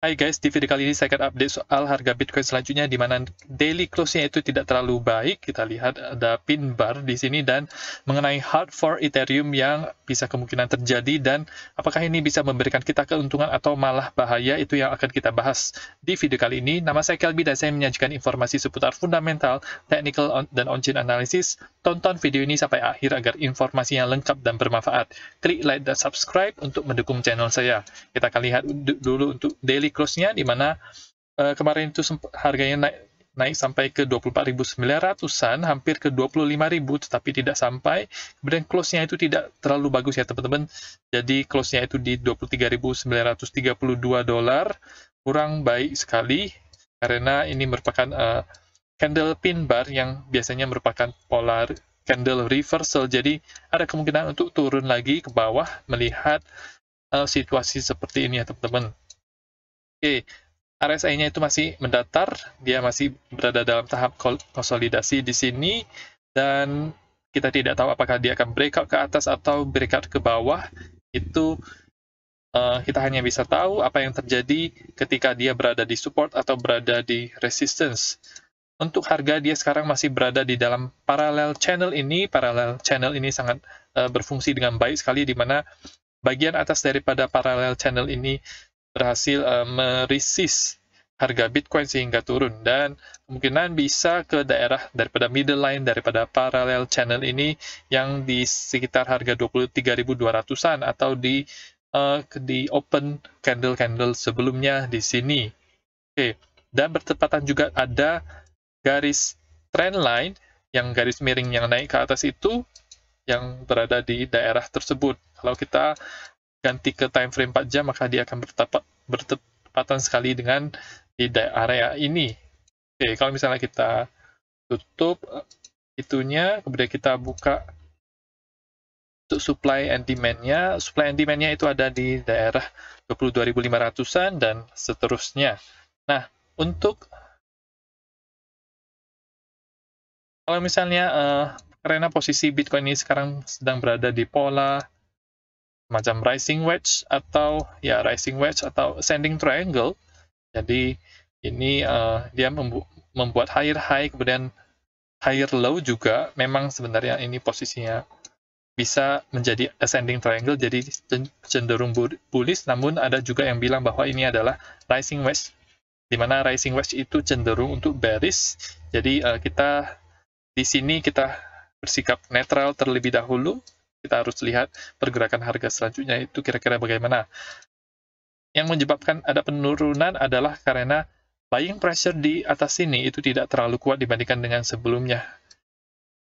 Hai guys, di video kali ini saya akan update soal harga Bitcoin selanjutnya di mana daily close-nya itu tidak terlalu baik. Kita lihat ada pin bar di sini dan mengenai hard for Ethereum yang bisa kemungkinan terjadi dan apakah ini bisa memberikan kita keuntungan atau malah bahaya, itu yang akan kita bahas di video kali ini. Nama saya Kelby dan saya menyajikan informasi seputar fundamental, technical, dan on-chain analysis. Tonton video ini sampai akhir agar informasinya lengkap dan bermanfaat. Klik like dan subscribe untuk mendukung channel saya. Kita akan lihat dulu untuk daily close-nya, di mana kemarin itu harganya naik sampai ke 24.900-an, hampir ke 25.000, tetapi tidak sampai. Kemudian close-nya itu tidak terlalu bagus ya teman-teman. Jadi close-nya itu di 23.932 dolar, kurang baik sekali karena ini merupakan candle pin bar yang biasanya merupakan polar candle reversal. Jadi ada kemungkinan untuk turun lagi ke bawah melihat situasi seperti ini ya teman-teman. Oke, RSI-nya itu masih mendatar, dia masih berada dalam tahap konsolidasi di sini, dan kita tidak tahu apakah dia akan breakout ke atas atau breakout ke bawah. Itu kita hanya bisa tahu apa yang terjadi ketika dia berada di support atau berada di resistance. Untuk harga, dia sekarang masih berada di dalam parallel channel ini. Parallel channel ini sangat berfungsi dengan baik sekali, di mana bagian atas daripada parallel channel ini berhasil meresist harga Bitcoin sehingga turun, dan kemungkinan bisa ke daerah daripada middle line daripada parallel channel ini yang di sekitar harga 23.200-an atau di open candle sebelumnya di sini. Oke, dan bertepatan juga ada garis trend line yang garis miring yang naik ke atas itu yang berada di daerah tersebut. Kalau kita ganti ke time frame 4 jam, maka dia akan bertepatan sekali dengan di area ini. Oke, kalau misalnya kita tutup itunya, kemudian kita buka untuk supply and demand-nya. Supply and demand-nya itu ada di daerah 22.500-an dan seterusnya. Nah, untuk kalau misalnya karena posisi Bitcoin ini sekarang sedang berada di pola macam rising wedge atau ascending triangle. Jadi ini dia membuat higher high kemudian higher low juga. Memang sebenarnya ini posisinya bisa menjadi ascending triangle, jadi cenderung bullish, namun ada juga yang bilang bahwa ini adalah rising wedge, di mana rising wedge itu cenderung untuk bearish. Jadi kita di sini kita bersikap netral terlebih dahulu. Kita harus lihat pergerakan harga selanjutnya itu kira-kira bagaimana. Yang menyebabkan ada penurunan adalah karena buying pressure di atas sini itu tidak terlalu kuat dibandingkan dengan sebelumnya.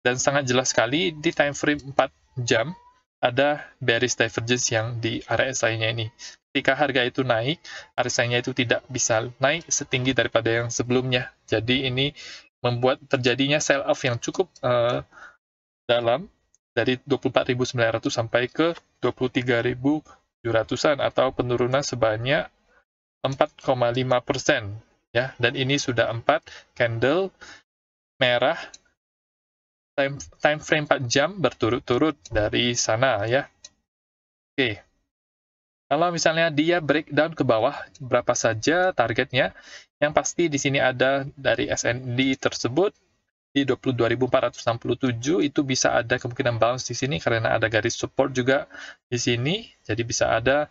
Dan sangat jelas sekali di time frame 4 jam ada bearish divergence yang di RSI-nya ini. Ketika harga itu naik, RSI-nya itu tidak bisa naik setinggi daripada yang sebelumnya. Jadi ini membuat terjadinya sell off yang cukup dalam, dari 24.900 sampai ke 23.700-an atau penurunan sebanyak 4,5%, ya. Dan ini sudah 4 candle merah time frame 4 jam berturut-turut dari sana, ya. Oke. Kalau misalnya dia breakdown ke bawah, berapa saja targetnya? Yang pasti di sini ada dari SND tersebut di 22.467, itu bisa ada kemungkinan bounce di sini karena ada garis support juga di sini. Jadi bisa ada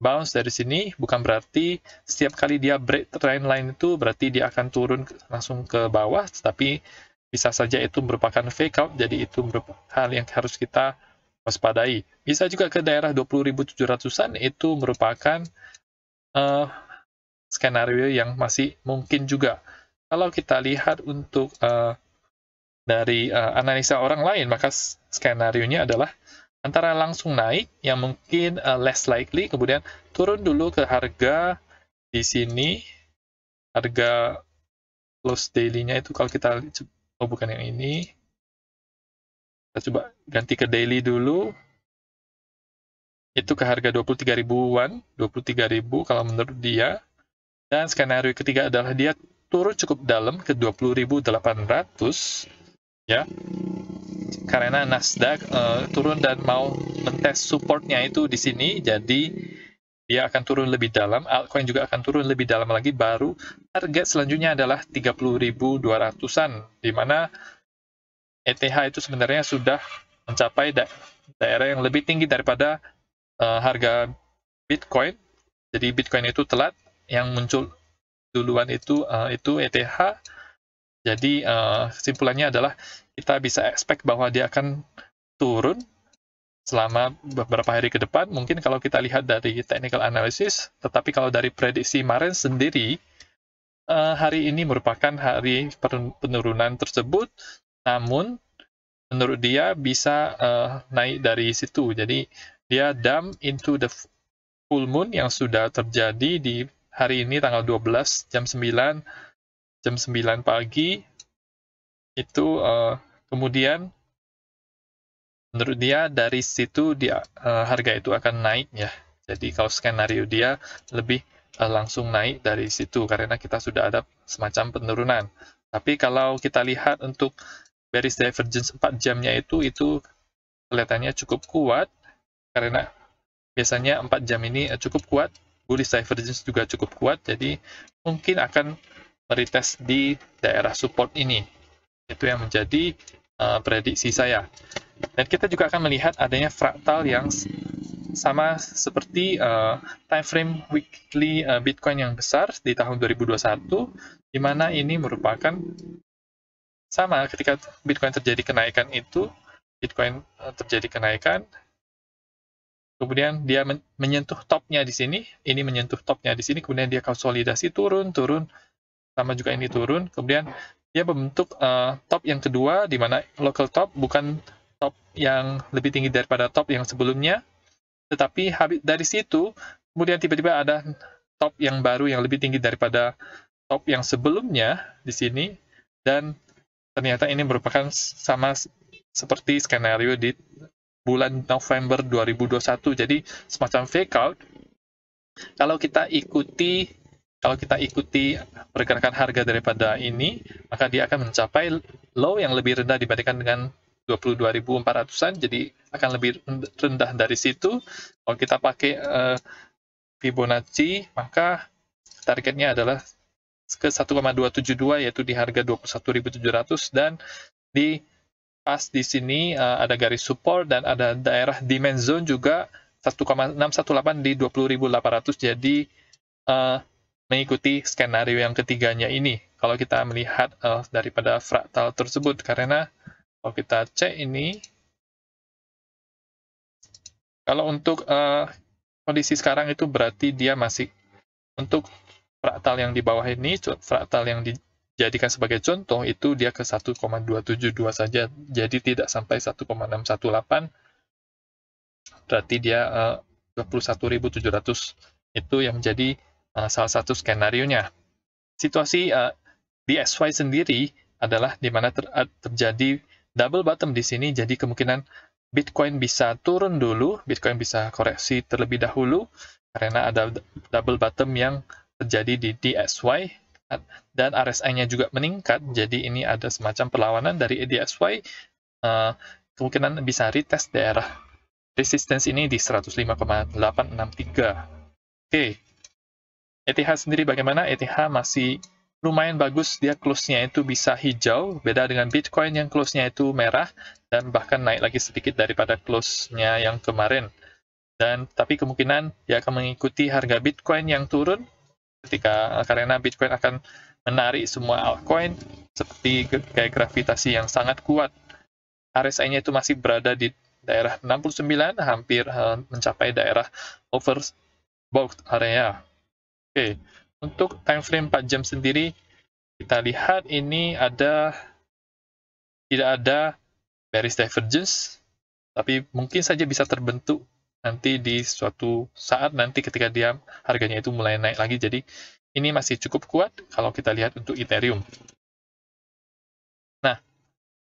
bounce dari sini, bukan berarti setiap kali dia break trend line itu berarti dia akan turun langsung ke bawah, tetapi bisa saja itu merupakan fake out, jadi itu merupakan hal yang harus kita waspadai. Bisa juga ke daerah 20.700-an, itu merupakan skenario yang masih mungkin juga. Kalau kita lihat untuk dari analisa orang lain, maka skenario-nya adalah antara langsung naik, yang mungkin less likely, kemudian turun dulu ke harga di sini, harga close daily-nya itu kalau kita, oh bukan yang ini, kita coba ganti ke daily dulu, itu ke harga 23.000-an, 23.000 kalau menurut dia, dan skenario ketiga adalah dia turun cukup dalam ke 20.800, ya, karena Nasdaq turun dan mau mentes supportnya itu di sini, jadi dia akan turun lebih dalam, altcoin juga akan turun lebih dalam lagi, baru target selanjutnya adalah 30.200-an, di mana ETH itu sebenarnya sudah mencapai daerah yang lebih tinggi daripada harga Bitcoin. Jadi Bitcoin itu telat, yang muncul duluan itu ETH. Jadi kesimpulannya adalah kita bisa expect bahwa dia akan turun selama beberapa hari ke depan, mungkin kalau kita lihat dari technical analysis. Tetapi kalau dari prediksi Maren sendiri, hari ini merupakan hari penurunan tersebut, namun menurut dia bisa naik dari situ. Jadi dia dump into the full moon yang sudah terjadi di hari ini tanggal 12 jam 9 pagi itu, kemudian menurut dia dari situ harga itu akan naik ya. Jadi kalau skenario dia lebih langsung naik dari situ karena kita sudah ada semacam penurunan. Tapi kalau kita lihat untuk bearish divergence 4 jamnya itu kelihatannya cukup kuat, karena biasanya 4 jam ini cukup kuat, bullish divergence juga cukup kuat, jadi mungkin akan meretest di daerah support ini. Itu yang menjadi prediksi saya. Dan kita juga akan melihat adanya fraktal yang sama seperti time frame weekly Bitcoin yang besar di tahun 2021, di mana ini merupakan sama ketika Bitcoin terjadi kenaikan itu, kemudian dia menyentuh topnya di sini, ini menyentuh topnya di sini, kemudian dia konsolidasi turun, sama juga ini turun, kemudian dia membentuk top yang kedua, di mana local top bukan top yang lebih tinggi daripada top yang sebelumnya, tetapi dari situ kemudian tiba-tiba ada top yang baru yang lebih tinggi daripada top yang sebelumnya di sini, dan ternyata ini merupakan sama seperti skenario di bulan November 2021, jadi semacam fake out. Kalau kita ikuti pergerakan harga daripada ini, maka dia akan mencapai low yang lebih rendah dibandingkan dengan 22.400-an, jadi akan lebih rendah dari situ. Kalau kita pakai Fibonacci, maka targetnya adalah ke 1,272, yaitu di harga 21.700, dan pas di sini ada garis support dan ada daerah demand zone juga 1,618 di 20.800, jadi mengikuti skenario yang ketiganya ini. Kalau kita melihat daripada fraktal tersebut, karena kalau kita cek ini, kalau untuk kondisi sekarang itu berarti dia masih untuk fraktal yang di bawah ini, fraktal yang dijadikan sebagai contoh itu dia ke 1,272 saja, jadi tidak sampai 1,618, berarti dia 21.700 itu yang menjadi salah satu skenario-nya. Situasi di SY sendiri adalah di mana terjadi double bottom di sini, jadi kemungkinan Bitcoin bisa turun dulu, Bitcoin bisa koreksi terlebih dahulu, karena ada double bottom yang terjadi di DXY, dan RSI-nya juga meningkat, jadi ini ada semacam perlawanan dari DXY, kemungkinan bisa retest daerah resistance ini di 105,863. Oke. ETH sendiri bagaimana? ETH masih lumayan bagus, dia close-nya itu bisa hijau, beda dengan Bitcoin yang close-nya itu merah, dan bahkan naik lagi sedikit daripada close-nya yang kemarin. Tapi kemungkinan dia akan mengikuti harga Bitcoin yang turun, karena Bitcoin akan menarik semua altcoin, seperti kayak gravitasi yang sangat kuat. RSI-nya itu masih berada di daerah 69, hampir mencapai daerah overbought area. Oke, untuk time frame 4 jam sendiri, kita lihat ini tidak ada bearish divergence, tapi mungkin saja bisa terbentuk nanti di suatu saat nanti ketika harganya itu mulai naik lagi. Jadi ini masih cukup kuat kalau kita lihat untuk Ethereum. Nah,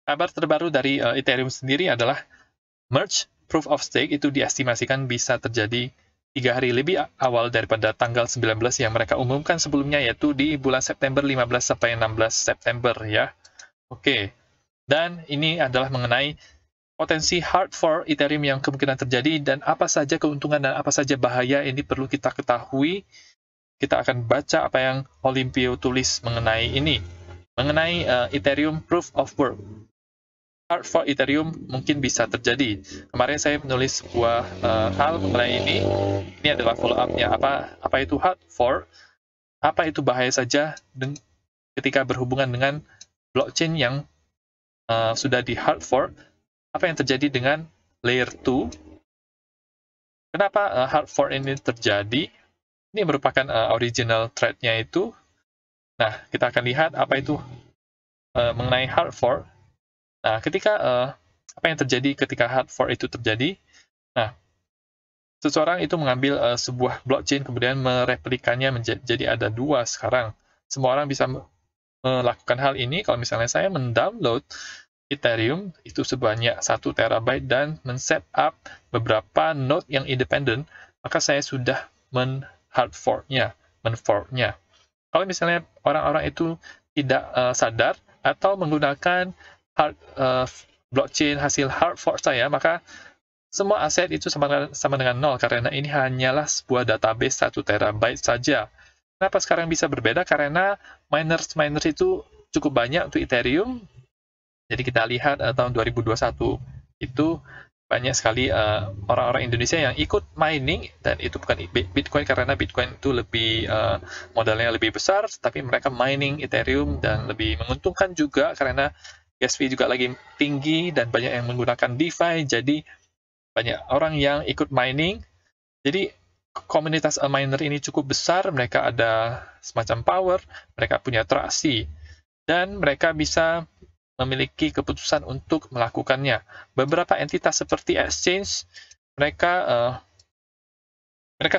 kabar terbaru dari Ethereum sendiri adalah merge proof of stake itu diestimasikan bisa terjadi 3 hari lebih awal daripada tanggal 19 yang mereka umumkan sebelumnya, yaitu di bulan September 15 sampai 16 September ya. Oke. Dan ini adalah mengenai potensi hard fork Ethereum yang kemungkinan terjadi dan apa saja keuntungan dan apa saja bahaya ini perlu kita ketahui. Kita akan baca apa yang Olympio tulis mengenai ini, mengenai Ethereum Proof of Work. Hard fork Ethereum mungkin bisa terjadi. Kemarin saya menulis sebuah hal mengenai ini. Ini adalah follow up-nya. Apa itu hard fork? Apa itu bahaya saja ketika berhubungan dengan blockchain yang sudah di hard fork? Apa yang terjadi dengan layer 2? Kenapa hard fork ini terjadi? Ini merupakan original thread-nya itu. Nah, kita akan lihat apa itu mengenai hard fork. Nah, ketika apa yang terjadi ketika hard fork itu terjadi? Nah, seseorang itu mengambil sebuah blockchain kemudian mereplikannya menjadi ada dua sekarang. Semua orang bisa melakukan hal ini. Kalau misalnya saya mendownload Ethereum itu sebanyak 1 terabyte dan men-set up beberapa node yang independen, maka saya sudah men-hard fork-nya. Kalau misalnya orang-orang itu tidak sadar atau menggunakan blockchain hasil hard fork saya, maka semua aset itu sama dengan nol karena ini hanyalah sebuah database 1 terabyte saja. Kenapa sekarang bisa berbeda? Karena miners itu cukup banyak untuk Ethereum. Jadi kita lihat tahun 2021 itu banyak sekali orang-orang Indonesia yang ikut mining, dan itu bukan Bitcoin karena Bitcoin itu lebih modalnya lebih besar, tapi mereka mining Ethereum dan lebih menguntungkan juga karena gas fee juga lagi tinggi dan banyak yang menggunakan DeFi, jadi banyak orang yang ikut mining. Jadi komunitas miner ini cukup besar, mereka ada semacam power, mereka punya traksi, dan mereka bisa memiliki keputusan untuk melakukannya. Beberapa entitas seperti exchange, mereka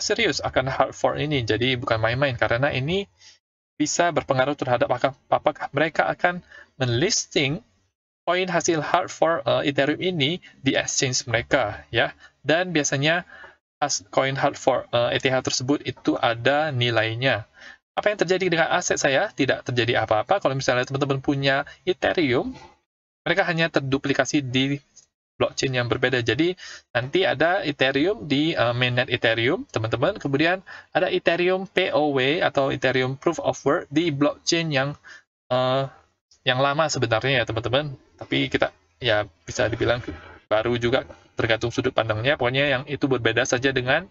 serius akan hard fork ini, jadi bukan main-main, karena ini bisa berpengaruh terhadap apakah mereka akan melisting koin hasil hard fork Ethereum ini di exchange mereka, ya. Dan biasanya koin hard fork ETH tersebut itu ada nilainya. Apa yang terjadi dengan aset saya? Tidak terjadi apa-apa. Kalau misalnya teman-teman punya Ethereum, mereka hanya terduplikasi di blockchain yang berbeda. Jadi nanti ada Ethereum di mainnet Ethereum, teman-teman. Kemudian ada Ethereum POW atau Ethereum Proof of Work di blockchain yang lama sebenarnya ya, teman-teman. Tapi kita ya bisa dibilang baru juga, tergantung sudut pandangnya. Pokoknya yang itu berbeda saja dengan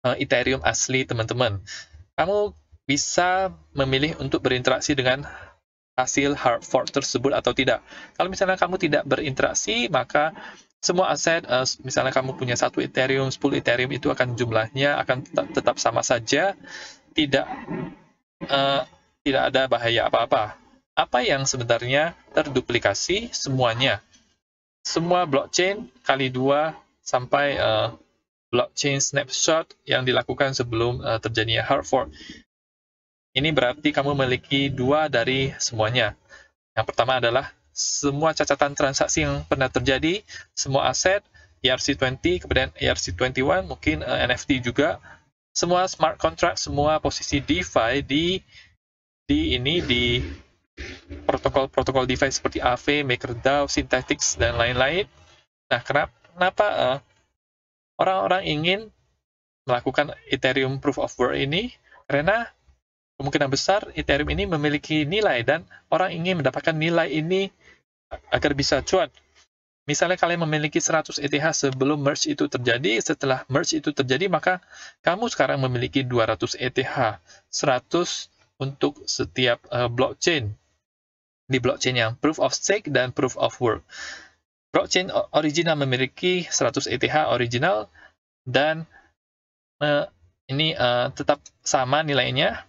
Ethereum asli, teman-teman. Kamu bisa memilih untuk berinteraksi dengan hasil hard fork tersebut atau tidak. Kalau misalnya kamu tidak berinteraksi, maka semua aset, misalnya kamu punya 1 Ethereum, 10 Ethereum, itu akan jumlahnya akan tetap sama saja, tidak ada bahaya apa-apa. Apa yang sebenarnya terduplikasi? Semuanya. Semua blockchain kali 2 sampai blockchain snapshot yang dilakukan sebelum terjadinya hard fork. Ini berarti kamu memiliki 2 dari semuanya. Yang pertama adalah semua catatan transaksi yang pernah terjadi, semua aset, ERC20, kemudian ERC21, mungkin NFT juga, semua smart contract, semua posisi DeFi di protokol DeFi seperti Aave, MakerDAO, Synthetix, dan lain-lain. Nah, kenapa orang-orang ingin melakukan Ethereum Proof of Work ini? Karena kemungkinan besar Ethereum ini memiliki nilai dan orang ingin mendapatkan nilai ini agar bisa cuan. Misalnya kalian memiliki 100 ETH sebelum merge itu terjadi, setelah merge itu terjadi, maka kamu sekarang memiliki 200 ETH, 100 untuk setiap blockchain. Di blockchain yang Proof of Stake dan Proof of Work. Blockchain original memiliki 100 ETH original, dan ini tetap sama nilainya.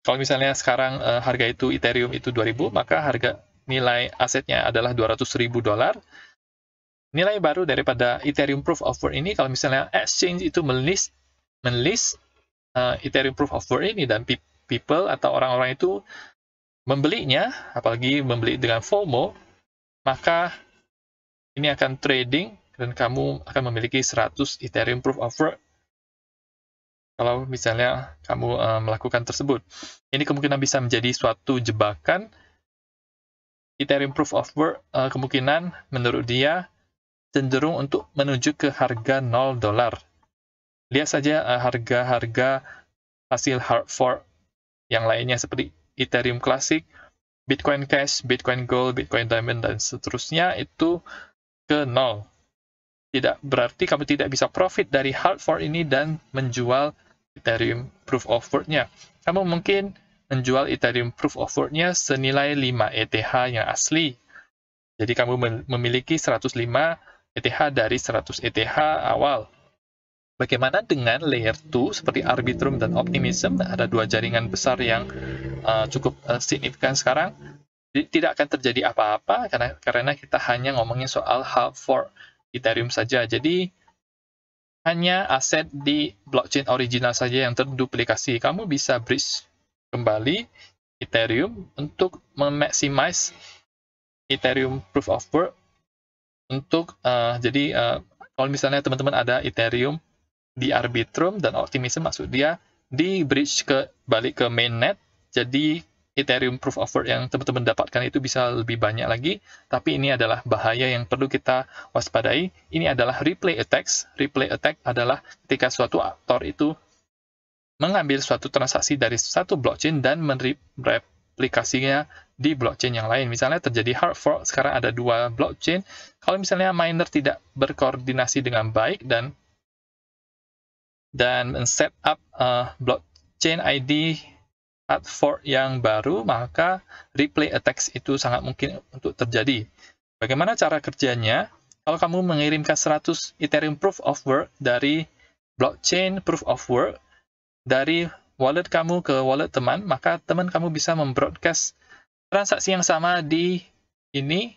Kalau misalnya sekarang harga itu Ethereum itu 2.000, maka harga nilai asetnya adalah $200.000. Nilai baru daripada Ethereum Proof of Work ini, kalau misalnya exchange itu melist Ethereum Proof of Work ini, dan people atau orang-orang itu membelinya, apalagi membeli dengan FOMO, maka ini akan trading dan kamu akan memiliki 100 Ethereum Proof of Work. Kalau misalnya kamu melakukan tersebut, ini kemungkinan bisa menjadi suatu jebakan Ethereum Proof of Work kemungkinan menurut dia cenderung untuk menuju ke harga $0. Lihat saja harga-harga hasil hard fork yang lainnya seperti Ethereum Classic, Bitcoin Cash, Bitcoin Gold, Bitcoin Diamond, dan seterusnya itu ke 0. Tidak berarti kamu tidak bisa profit dari hard fork ini dan menjual Ethereum Proof of Work-nya. Kamu mungkin menjual Ethereum Proof of Work-nya senilai 5 ETH yang asli. Jadi kamu memiliki 105 ETH dari 100 ETH awal. Bagaimana dengan layer 2 seperti Arbitrum dan Optimism? Ada dua jaringan besar yang cukup signifikan sekarang. Tidak akan terjadi apa-apa karena kita hanya ngomongin soal hard fork Ethereum saja. Jadi hanya aset di blockchain original saja yang terduplikasi. Kamu bisa bridge kembali Ethereum untuk memaximize Ethereum Proof of Work untuk kalau misalnya teman-teman ada Ethereum di Arbitrum dan Optimism, maksud dia di bridge balik ke mainnet, jadi Ethereum Proof of Work yang teman-teman dapatkan itu bisa lebih banyak lagi, tapi ini adalah bahaya yang perlu kita waspadai. Ini adalah replay attacks. Replay attack adalah ketika suatu aktor itu mengambil suatu transaksi dari satu blockchain dan mereplikasinya di blockchain yang lain. Misalnya terjadi hard fork, sekarang ada dua blockchain. Kalau misalnya miner tidak berkoordinasi dengan baik dan set up blockchain ID hard fork yang baru, maka replay attacks itu sangat mungkin untuk terjadi. Bagaimana cara kerjanya? Kalau kamu mengirimkan 100 Ethereum Proof of Work dari blockchain Proof of Work dari wallet kamu ke wallet teman, maka teman kamu bisa membroadcast transaksi yang sama di ini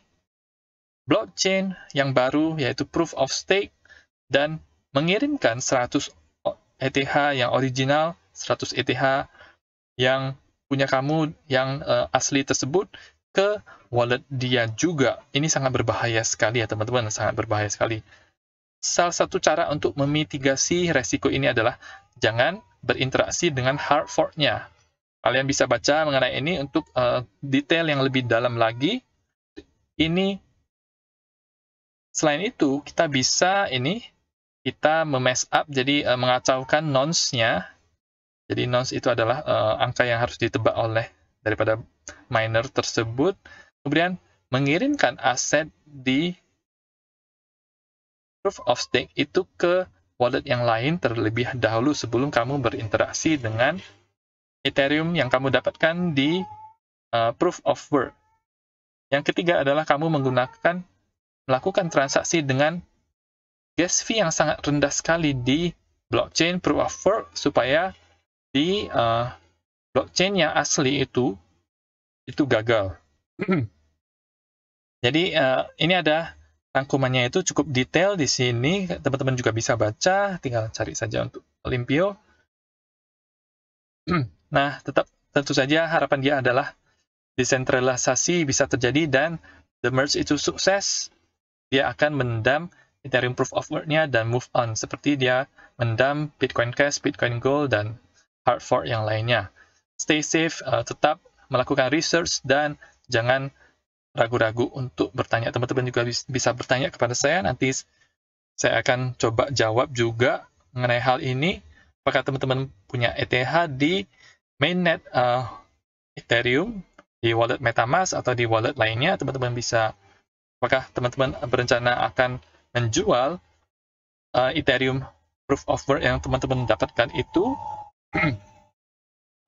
blockchain yang baru, yaitu Proof of Stake, dan mengirimkan 100 ETH yang original, 100 ETH yang punya kamu yang asli tersebut ke wallet dia juga. Ini sangat berbahaya sekali ya teman-teman, sangat berbahaya sekali. Salah satu cara untuk memitigasi resiko ini adalah jangan berinteraksi dengan hard fork-nya. Kalian bisa baca mengenai ini untuk detail yang lebih dalam lagi. Ini selain itu kita bisa kita mess up, jadi mengacaukan nonce-nya. Jadi nonce itu adalah angka yang harus ditebak daripada miner tersebut. Kemudian mengirimkan aset di Proof of Stake itu ke wallet yang lain terlebih dahulu sebelum kamu berinteraksi dengan Ethereum yang kamu dapatkan di Proof of Work. Yang ketiga adalah kamu melakukan transaksi dengan gas fee yang sangat rendah sekali di blockchain Proof of Work supaya di blockchain yang asli itu gagal. Jadi ini ada rangkumannya, itu cukup detail di sini, teman-teman juga bisa baca, tinggal cari saja untuk Olympio. Nah, tentu saja harapan dia adalah desentralisasi bisa terjadi dan the merge itu sukses. Dia akan mendam Ethereum Proof of Work-nya dan move on, seperti dia mendam Bitcoin Cash, Bitcoin Gold, dan hard fork yang lainnya. Stay safe, tetap melakukan research, dan jangan ragu-ragu untuk bertanya. Teman-teman juga bisa bertanya kepada saya, nanti saya akan coba jawab juga mengenai hal ini. Apakah teman-teman punya ETH di mainnet Ethereum, di wallet MetaMask, atau di wallet lainnya? Teman-teman bisa, apakah teman-teman berencana akan menjual Ethereum Proof of Work yang teman-teman dapatkan itu?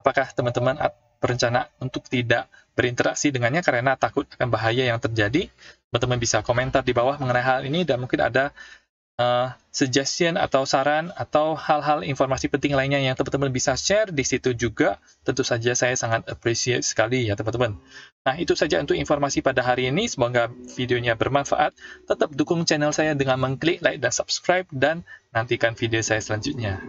Apakah teman-teman berencana untuk tidak berinteraksi dengannya karena takut akan bahaya yang terjadi? Teman-teman bisa komentar di bawah mengenai hal ini, dan mungkin ada suggestion atau saran atau hal-hal informasi penting lainnya yang teman-teman bisa share di situ juga. Tentu saja saya sangat appreciate sekali ya teman-teman. Nah, itu saja untuk informasi pada hari ini. Semoga videonya bermanfaat. Tetap dukung channel saya dengan mengklik like dan subscribe, dan nantikan video saya selanjutnya.